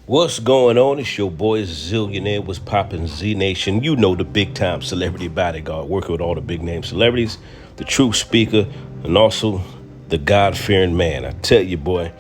What's going on? It's your boy Zillionaire. What's poppin' Z Nation? You know the big time celebrity bodyguard, working with all the big name celebrities, the truth speaker, and also the God fearing man. I tell you, boy,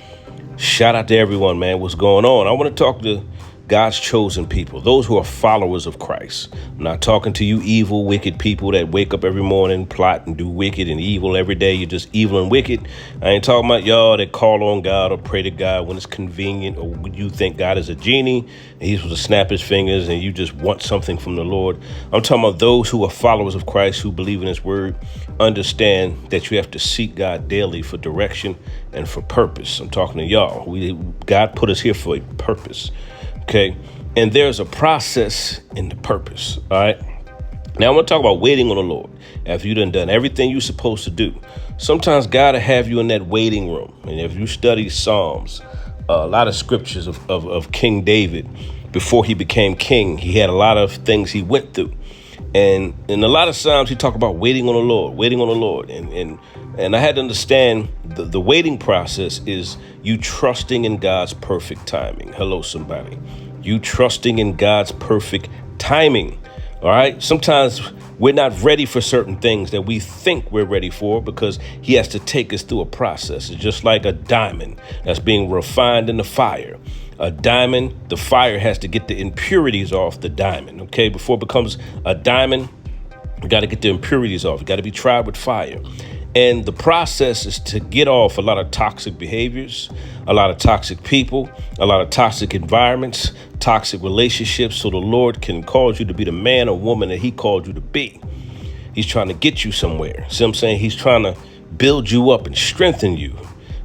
shout out to everyone, man. What's going on? I want to talk to God's chosen people, those who are followers of Christ. I'm not talking to you evil, wicked people that wake up every morning, plot and do wicked and evil every day. You're just evil and wicked. I ain't talking about y'all that call on God or pray to God when it's convenient, or when you think God is a genie and he's supposed to snap his fingers and you just want something from the Lord. I'm talking about those who are followers of Christ, who believe in his word, understand that you have to seek God daily for direction and for purpose. I'm talking to y'all. God put us here for a purpose. Okay. And there's a process in the purpose. All right. Now I want to talk about waiting on the Lord. After you've done everything you're supposed to do, sometimes God will have you in that waiting room. And if you study Psalms, a lot of scriptures of King David, before he became king, he had a lot of things he went through. And in a lot of Psalms, he talked about waiting on the Lord, waiting on the Lord. And I had to understand the waiting process is you trusting in God's perfect timing. Hello, somebody. You trusting in God's perfect timing. All right. Sometimes we're not ready for certain things that we think we're ready for because he has to take us through a process. It's just like a diamond that's being refined in the fire. A diamond, the fire has to get the impurities off the diamond. OK, before it becomes a diamond, you got to get the impurities off. You got to be tried with fire. And the process is to get off a lot of toxic behaviors, a lot of toxic people, a lot of toxic environments, toxic relationships, so the Lord can cause you to be the man or woman that he called you to be. He's trying to get you somewhere. See what I'm saying? He's trying to build you up and strengthen you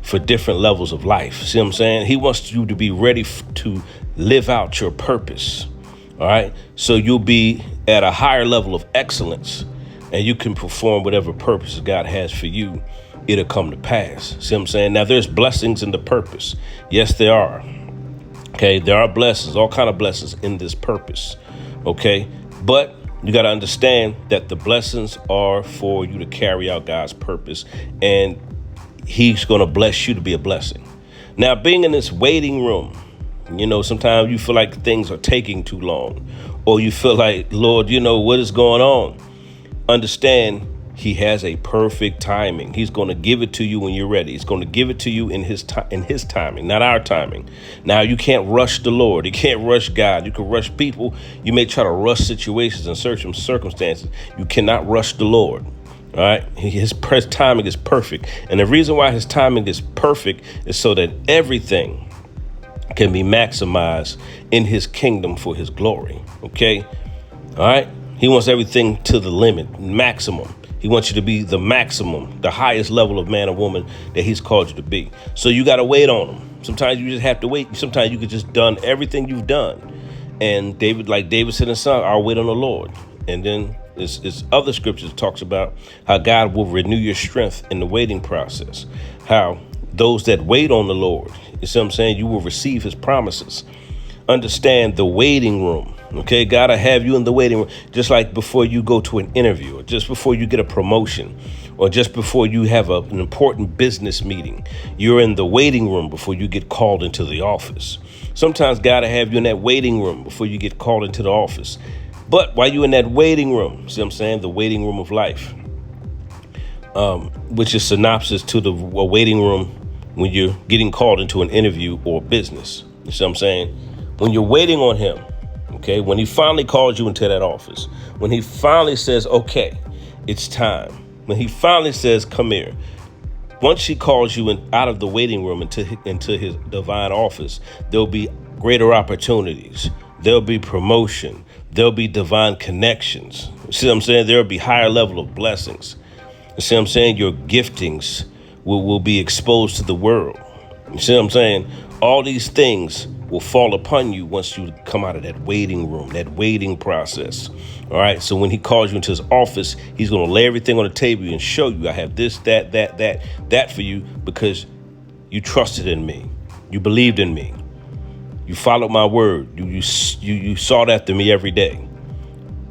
for different levels of life. See what I'm saying? He wants you to be ready to live out your purpose. All right. So you'll be at a higher level of excellence and you can perform whatever purpose God has for you. It'll come to pass. See what I'm saying? Now, there's blessings in the purpose. Yes, there are. OK, there are blessings, all kind of blessings in this purpose. OK, but you got to understand that the blessings are for you to carry out God's purpose, and he's going to bless you to be a blessing. Now, being in this waiting room, you know, sometimes you feel like things are taking too long, or you feel like, Lord, you know, what is going on? Understand he has a perfect timing. He's going to give it to you when you're ready. He's going to give it to you in his timing, not our timing. Now, you can't rush the Lord. You can't rush God. You can rush people. You may try to rush situations and certain circumstances. You cannot rush the Lord. All right. His timing is perfect. And the reason why his timing is perfect is so that everything can be maximized in his kingdom for his glory. OK. All right. He wants everything to the limit, maximum. He wants you to be the maximum, the highest level of man or woman that he's called you to be. So you got to wait on him. Sometimes you just have to wait. Sometimes you could just done everything you've done. And David said in Psalm, I'll wait on the Lord. And then it's other scriptures that talks about how God will renew your strength in the waiting process. How those that wait on the Lord, you see what I'm saying? You will receive his promises. Understand the waiting room. OK, gotta have you in the waiting room, just like before you go to an interview, or just before you get a promotion, or just before you have an important business meeting. You're in the waiting room before you get called into the office. Sometimes gotta have you in that waiting room before you get called into the office. But while you're in that waiting room, see what I'm saying? The waiting room of life, which is synopsis to the waiting room when you're getting called into an interview or business. You see what I'm saying? When you're waiting on him. OK, when he finally calls you into that office, when he finally says, OK, it's time, when he finally says, come here, once he calls you out of the waiting room into his divine office, there'll be greater opportunities. There'll be promotion. There'll be divine connections. You see what I'm saying? There'll be higher level of blessings. You see what I'm saying? Your giftings will be exposed to the world. You see what I'm saying? All these things will fall upon you once you come out of that waiting room, that waiting process. All right. So when he calls you into his office, he's going to lay everything on the table and show you, I have this, that for you, because you trusted in me. You believed in me. You followed my word. You sought after me every day.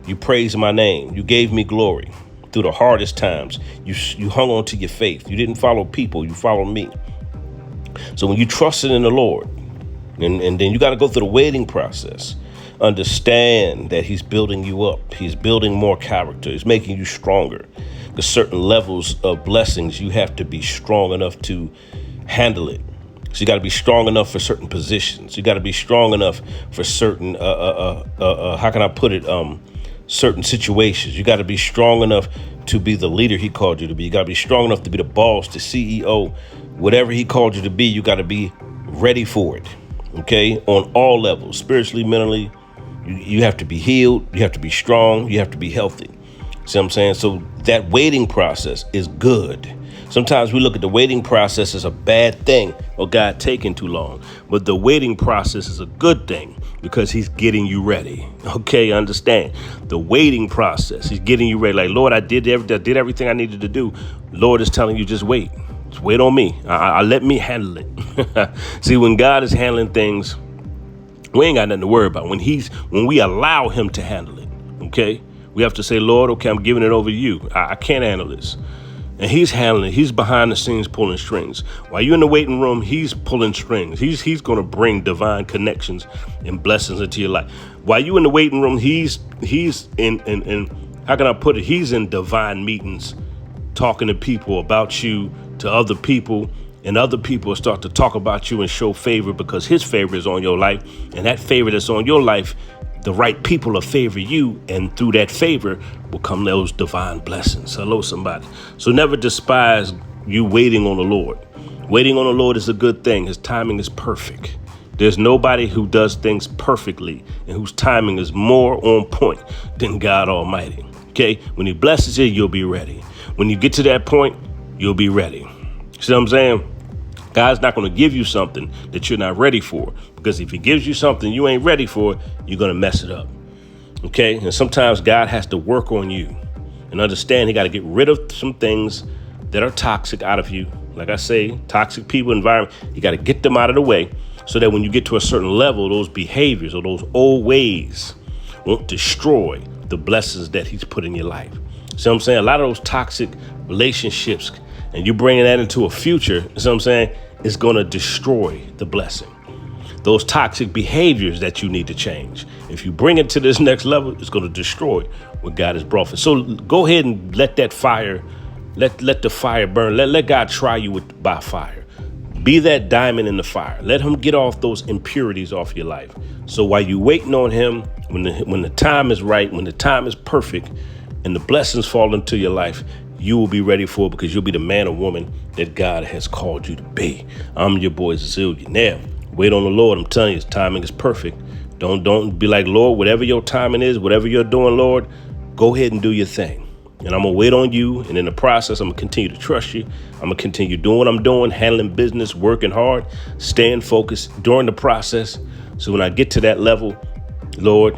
You praised my name. You gave me glory through the hardest times. You hung on to your faith. You didn't follow people. You followed me. So when you trusted in the Lord, And then you got to go through the waiting process. Understand that he's building you up. He's building more character. He's making you stronger. Because certain levels of blessings, you have to be strong enough to handle it. So you got to be strong enough for certain positions. You got to be strong enough for certain, how can I put it, certain situations. You got to be strong enough to be the leader he called you to be. You got to be strong enough to be the boss, the CEO, whatever he called you to be. You got to be ready for it. Okay, on all levels, spiritually, mentally, you have to be healed. You have to be strong. You have to be healthy. See what I'm saying? So that waiting process is good. Sometimes we look at the waiting process as a bad thing or God taking too long. But the waiting process is a good thing because he's getting you ready. Okay, understand? The waiting process, he's getting you ready. Like, Lord, I did everything I needed to do. Lord is telling you, just wait. Just wait on me. I let me handle it. See, when God is handling things, we ain't got nothing to worry about. When we allow him to handle it, okay? We have to say, Lord, okay, I'm giving it over to you. I can't handle this. And he's handling it. He's behind the scenes pulling strings. While you're in the waiting room, he's pulling strings. He's going to bring divine connections and blessings into your life. While you're in the waiting room, he's in how can I put it? He's in divine meetings, talking to people about you, to other people, and other people start to talk about you and show favor because his favor is on your life. And that favor that's on your life, the right people will favor you, and through that favor will come those divine blessings. Hello, somebody. So never despise you waiting on the Lord. Waiting on the Lord is a good thing. His timing is perfect. There's nobody who does things perfectly and whose timing is more on point than God Almighty. Okay, when he blesses you, you'll be ready. When you get to that point, you'll be ready. See what I'm saying? God's not going to give you something that you're not ready for, because if he gives you something you ain't ready for, you're going to mess it up. Okay. And sometimes God has to work on you and understand he got to get rid of some things that are toxic out of you. Like I say, toxic people, environment, you got to get them out of the way so that when you get to a certain level, those behaviors or those old ways won't destroy the blessings that he's put in your life. See what I'm saying? A lot of those toxic relationships, and you bringing that into a future, you know what I'm saying, it's going to destroy the blessing. Those toxic behaviors that you need to change. If you bring it to this next level, it's going to destroy what God has brought for. So go ahead and let that fire, let the fire burn. Let God try you by fire. Be that diamond in the fire. Let him get off those impurities off your life. So while you're waiting on him, when the time is right, when the time is perfect, and the blessings fall into your life, you will be ready for it, because you'll be the man or woman that God has called you to be. I'm your boy Zillionaire. Wait on the Lord. I'm telling you, his timing is perfect. Don't be like, Lord, whatever your timing is, whatever you're doing, Lord, go ahead and do your thing. And I'm going to wait on you. And in the process, I'm going to continue to trust you. I'm going to continue doing what I'm doing, handling business, working hard, staying focused during the process. So when I get to that level, Lord,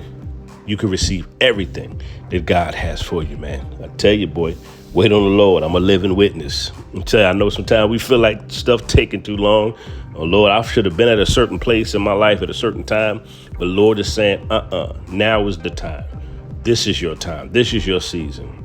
you can receive everything that God has for you, man. I tell you, boy, wait on the Lord. I'm a living witness. I know sometimes we feel like stuff taking too long. Oh, Lord, I should have been at a certain place in my life at a certain time. But Lord is saying, now is the time. This is your time. This is your season.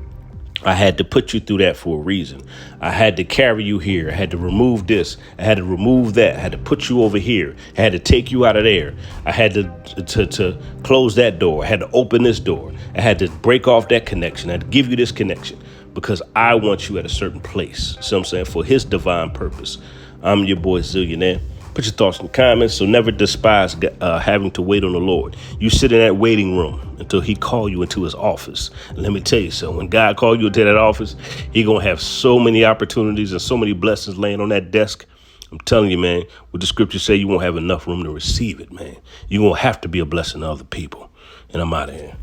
I had to put you through that for a reason. I had to carry you here. I had to remove this. I had to remove that. I had to put you over here. I had to take you out of there. I had to close that door. I had to open this door. I had to break off that connection. I had to give you this connection because I want you at a certain place. So I'm saying, for his divine purpose. I'm your boy Zillionaire. Put your thoughts in the comments. So never despise having to wait on the Lord. You sit in that waiting room until he call you into his office. And let me tell you something. When God called you into that office, he going to have so many opportunities and so many blessings laying on that desk. I'm telling you, man, what the scriptures say, you won't have enough room to receive it, man. You're going to have to be a blessing to other people. And I'm out of here.